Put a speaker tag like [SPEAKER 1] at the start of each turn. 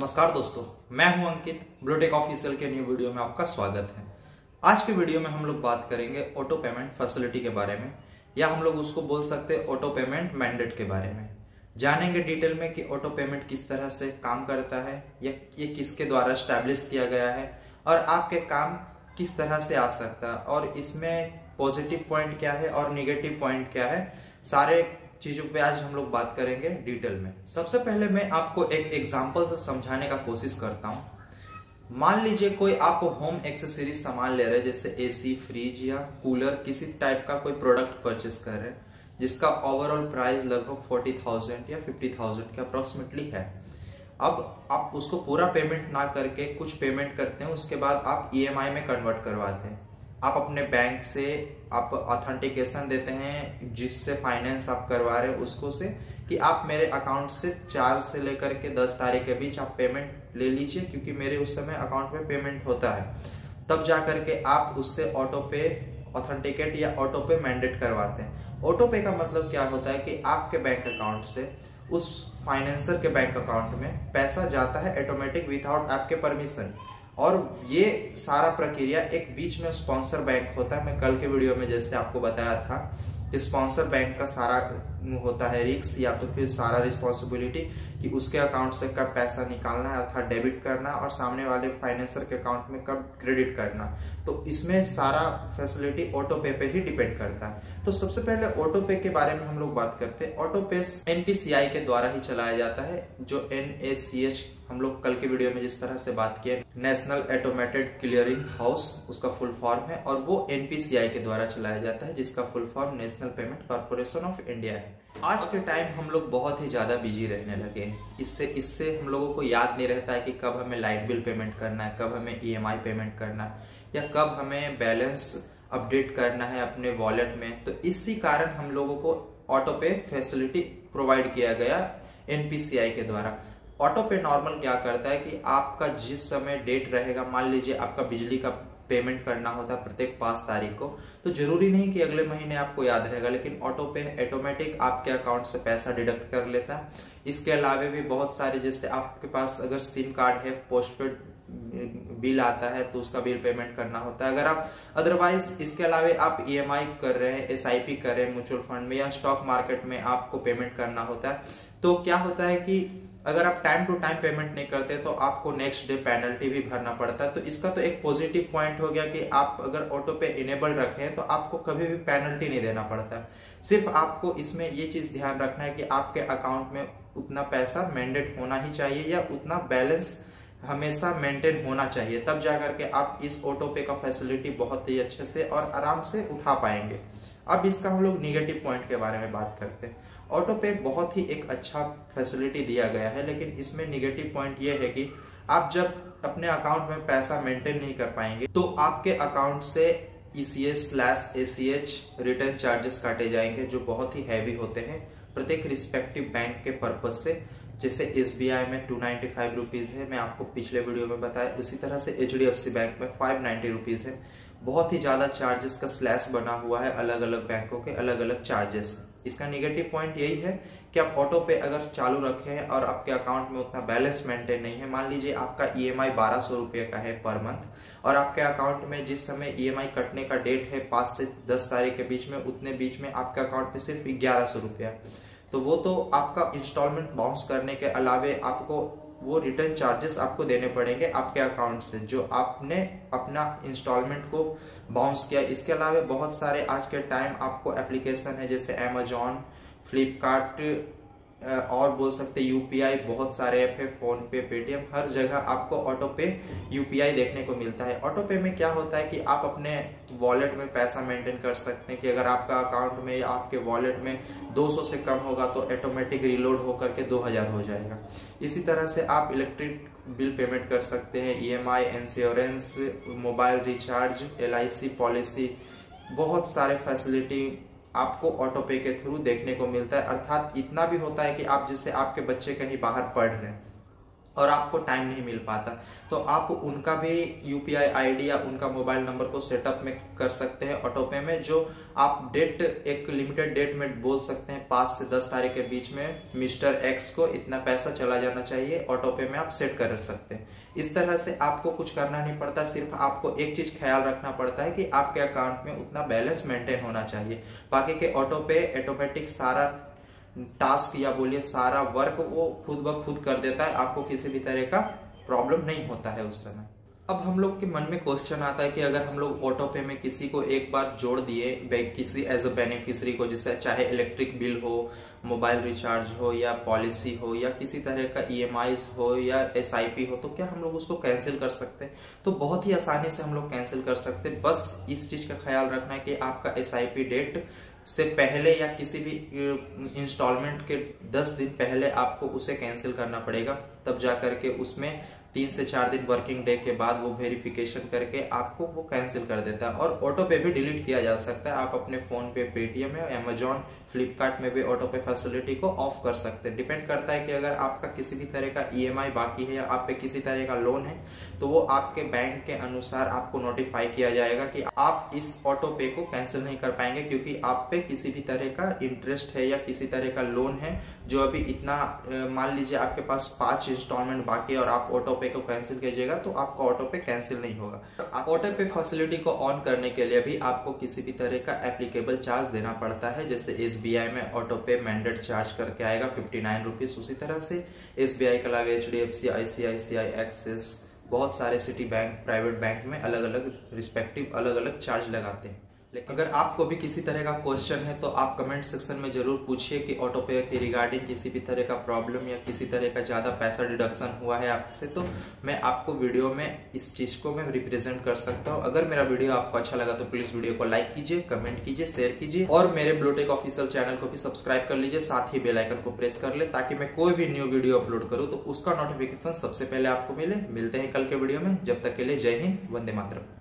[SPEAKER 1] नमस्कार दोस्तों, मैं हूं अंकित। ब्लूटेक ऑफिशियल के न्यू वीडियो में आपका स्वागत है। आज के वीडियो में हम लोग बात करेंगे ऑटो पेमेंट फैसिलिटी के बारे में, या हम लोग उसको बोल सकते हैं ऑटो पेमेंट मैंडेट के बारे में। जानेंगे डिटेल में कि ऑटो पेमेंट किस तरह से काम करता है, या ये किसके द्वारा स्टैब्लिश किया गया है और आपके काम किस तरह से आ सकता है, और इसमें पॉजिटिव पॉइंट क्या है और निगेटिव पॉइंट क्या है, सारे चीजों पे आज हम लोग बात करेंगे डिटेल में। सबसे पहले मैं आपको एक एग्जांपल से समझाने का कोशिश करता हूं। मान लीजिए कोई आप होम एक्सेसरीज सामान ले रहे हैं, जैसे एसी, फ्रिज या कूलर, किसी टाइप का कोई प्रोडक्ट परचेस कर रहे हैं जिसका ओवरऑल प्राइस लगभग 40,000 या 50,000 के अप्रोक्सीमेटली है। अब आप उसको पूरा पेमेंट ना करके कुछ पेमेंट करते हैं, उसके बाद आप ईएमआई में कन्वर्ट करवाते हैं। आप अपने बैंक से आप ऑथेंटिकेशन देते हैं, जिससे फाइनेंस आप करवा रहे हैं उसको से, कि आप मेरे अकाउंट से 4 से लेकर के 10 तारीख के बीच आप पेमेंट ले लीजिए, क्योंकि मेरे उस समय अकाउंट में पेमेंट होता है। तब जा करके आप उससे ऑटो पे ऑथेंटिकेट या ऑटो पे मैंडेट करवाते हैं। ऑटो पे का मतलब क्या होता है कि आपके बैंक अकाउंट से उस फाइनेंसर के बैंक अकाउंट में पैसा जाता है ऑटोमेटिक, विदाउट आपके परमिशन। और ये सारा प्रक्रिया एक बीच में स्पॉन्सर बैंक होता है। मैं कल के वीडियो में जैसे आपको बताया था कि स्पॉन्सर बैंक का सारा होता है रिस्क, या तो फिर सारा रिस्पॉन्सिबिलिटी कि उसके अकाउंट से कब पैसा निकालना है, अर्थात डेबिट करना, और सामने वाले फाइनेंसर के अकाउंट में कब क्रेडिट करना। तो इसमें सारा फैसिलिटी ऑटो पे पे ही डिपेंड करता है। तो सबसे पहले ऑटो पे के बारे में हम लोग बात करते हैं। ऑटो पे एनपीसीआई के द्वारा ही चलाया जाता है, जो NACH हम लोग कल के वीडियो में जिस तरह से बात किया, नेशनल ऑटोमेटेड क्लियरिंग हाउस उसका फुल फॉर्म है, और वो NPCI के द्वारा चलाया जाता है, जिसका full form national payment corporation of India है। आज के टाइम हम लोग बहुत ही ज्यादा बिजी रहने लगे हैं। इससे हम लोगों को याद नहीं रहता है कि कब हमें लाइट बिल पेमेंट करना है, कब हमें EMI पेमेंट करना है, या कब हमें बैलेंस अपडेट करना है अपने वॉलेट में। तो इसी कारण हम लोगों को ऑटो पे फैसिलिटी प्रोवाइड किया गया NPCI के द्वारा। ऑटो पे नॉर्मल क्या करता है कि आपका जिस समय डेट रहेगा, मान लीजिए आपका बिजली का पेमेंट करना होता है प्रत्येक 5 तारीख को, तो जरूरी नहीं कि अगले महीने आपको याद रहेगा, लेकिन ऑटो पे ऑटोमेटिक आपके अकाउंट से पैसा डिडक्ट कर लेता है। इसके अलावा भी बहुत सारे, जैसे आपके पास अगर सिम कार्ड है, पोस्टपेड बिल आता है तो उसका बिल पेमेंट करना होता है। अगर आप अदरवाइज इसके अलावा आप EMI कर रहे हैं, SIP कर रहे हैं म्यूचुअल फंड में, या स्टॉक मार्केट में आपको पेमेंट करना होता है, तो क्या होता है कि अगर आप टाइम टू टाइम पेमेंट नहीं करते तो आपको नेक्स्ट डे पेनल्टी भी भरना पड़ता है। तो इसका तो एक पॉजिटिव पॉइंट हो गया कि आप अगर ऑटो पे इनेबल रखें तो आपको कभी भी पेनल्टी नहीं देना पड़ता है। सिर्फ आपको इसमें ये चीज ध्यान रखना है कि आपके अकाउंट में उतना पैसा मैंडेट होना ही चाहिए, या उतना बैलेंस हमेशा मेंटेन होना चाहिए, तब जाकर के आप इस ऑटो पे का फैसिलिटी बहुत ही अच्छे से और आराम से उठा पाएंगे। अब इसका हम लोग निगेटिव पॉइंट के बारे में बात करते हैं। ऑटो पे बहुत ही एक अच्छा फैसिलिटी दिया गया है, लेकिन इसमें निगेटिव पॉइंट ये है कि आप जब अपने अकाउंट में पैसा मेंटेन नहीं कर पाएंगे तो आपके अकाउंट से ECS/ACH रिटर्न चार्जेस काटे जाएंगे, जो बहुत ही हैवी होते हैं प्रत्येक रिस्पेक्टिव बैंक के पर्पज से। जैसे SBI में 295 रुपीज है, मैं आपको पिछले वीडियो में बताया। उसी तरह से HDFC बैंक में 590 रुपीज है। बहुत ही ज्यादा चार्जेस का स्लैश बना हुआ है, अलग अलग बैंकों के अलग अलग चार्जेस। इसका निगेटिव पॉइंट यही है कि आप ऑटो पे अगर चालू रखे हैं और आपके अकाउंट में उतना बैलेंस मेंटेन नहीं है, मान लीजिए आपका EMI 1200 रुपये का है पर मंथ, और आपके अकाउंट में जिस समय EMI कटने का डेट है 5 से 10 तारीख के बीच में, उतने बीच में आपके अकाउंट में सिर्फ 1100 रुपया, तो वो तो आपका इंस्टॉलमेंट बाउंस करने के अलावे आपको वो रिटर्न चार्जेस आपको देने पड़ेंगे आपके अकाउंट से, जो आपने अपना इंस्टॉलमेंट को बाउंस किया। इसके अलावा बहुत सारे आज के टाइम आपको एप्लीकेशन है, जैसे Amazon, फ्लिपकार्ट, और बोल सकते UPI, बहुत सारे ऐप है, फोन पे, पेटीएम, हर जगह आपको ऑटो पे UPI देखने को मिलता है। ऑटो पे में क्या होता है कि आप अपने वॉलेट में पैसा मेंटेन कर सकते हैं कि अगर आपका अकाउंट में या आपके वॉलेट में 200 से कम होगा तो ऑटोमेटिक रिलोड होकर के 2000 हो जाएगा। इसी तरह से आप इलेक्ट्रिक बिल पेमेंट कर सकते हैं, EMI, insurance, mobile recharge, LIC policy, बहुत सारे फैसिलिटी आपको ऑटो पे के थ्रू देखने को मिलता है। अर्थात इतना भी होता है कि आप, जैसे आपके बच्चे कहीं बाहर पढ़ रहे हैं और आपको टाइम नहीं मिल पाता, तो आप उनका भी यूपीआई आईडी या उनका मोबाइल नंबर को सेटअप में कर सकते हैं ऑटो पे में, जो आप डेट एक लिमिटेड डेट में बोल सकते हैं 5 से 10 तारीख के बीच में मिस्टर एक्स को इतना पैसा चला जाना चाहिए, ऑटो पे में आप सेट कर सकते हैं। इस तरह से आपको कुछ करना नहीं पड़ता, सिर्फ आपको एक चीज ख्याल रखना पड़ता है कि आपके अकाउंट में उतना बैलेंस मेंटेन होना चाहिए। बाकी के ऑटो पे ऑटोमेटिक सारा टास्क या बोलिए सारा वर्क वो खुद ब खुद कर देता है, आपको किसी भी तरह का प्रॉब्लम नहीं होता है उस समय। अब हम लोग के मन में क्वेश्चन आता है कि अगर हम लोग ऑटो पे में किसी को एक बार जोड़ दिए, किसी एज अ बेनिफिशियरी को, जिससे चाहे इलेक्ट्रिक बिल हो, मोबाइल रिचार्ज हो या पॉलिसी हो या किसी तरह का ईएमआईज हो या एसआईपी हो, तो क्या हम लोग उसको कैंसिल कर सकते हैं? तो बहुत ही आसानी से हम लोग कैंसिल कर सकते हैं। बस इस चीज का ख्याल रखना है कि आपका एसआईपी डेट से पहले या किसी भी इंस्टॉलमेंट के 10 दिन पहले आपको उसे कैंसिल करना पड़ेगा, तब जा करके उसमें 3 से 4 दिन वर्किंग डे के बाद वो वेरिफिकेशन करके आपको वो कैंसिल कर देता है। और ऑटो पे भी डिलीट किया जा सकता है, आप अपने फोन पे, पेटीएम या अमेजॉन, फ्लिपकार्ट में भी ऑटो पे फैसिलिटी को ऑफ कर सकते हैं। डिपेंड करता है कि अगर आपका किसी भी तरह का ईएमआई बाकी है या आप पे किसी तरह का लोन है, तो वो आपके बैंक के अनुसार आपको नोटिफाई किया जाएगा कि आप इस ऑटो पे को कैंसिल नहीं कर पाएंगे, क्योंकि आप पे किसी भी तरह का इंटरेस्ट है या किसी तरह का लोन है जो अभी इतना, मान लीजिए आपके पास 5 इंस्टॉलमेंट बाकी है और आप ऑटो पे को कैंसिल कीजिएगा तो आपका ऑटो पे कैंसिल नहीं होगा। ऑटो पे फैसिलिटी को ऑन करने के लिए भी आपको किसी भी तरह का एप्लीकेबल चार्ज देना पड़ता है। जैसे एसबीआई में ऑटो पे मैंडेट चार्ज करके आएगा 59 रुपीज, उसी तरह से एसबीआई के अलावा एचडीएफसी, आईसीआईसीआई, एक्सिस, बहुत सारे सिटी बैंक, प्राइवेट बैंक में अलग अलग रिस्पेक्टिव अलग अलग चार्ज लगाते हैं। लेकिन अगर आपको भी किसी तरह का क्वेश्चन है तो आप कमेंट सेक्शन में जरूर पूछिए कि ऑटो पे के रिगार्डिंग किसी भी तरह का प्रॉब्लम या किसी तरह का ज्यादा पैसा डिडक्शन हुआ है आपसे, तो मैं आपको वीडियो में इस चीज को मैं रिप्रेजेंट कर सकता हूँ। अगर मेरा वीडियो आपको अच्छा लगा तो प्लीज वीडियो को लाइक कीजिए, कमेंट कीजिए, शेयर कीजिए और मेरे ब्लूटेक ऑफिशियल चैनल को भी सब्सक्राइब कर लीजिए, साथ ही बेल आइकन को प्रेस कर ले ताकि मैं कोई भी न्यू वीडियो अपलोड करूँ तो उसका नोटिफिकेशन सबसे पहले आपको मिले। मिलते हैं कल के वीडियो में, जब तक के लिए जय हिंद, वंदे मातरम।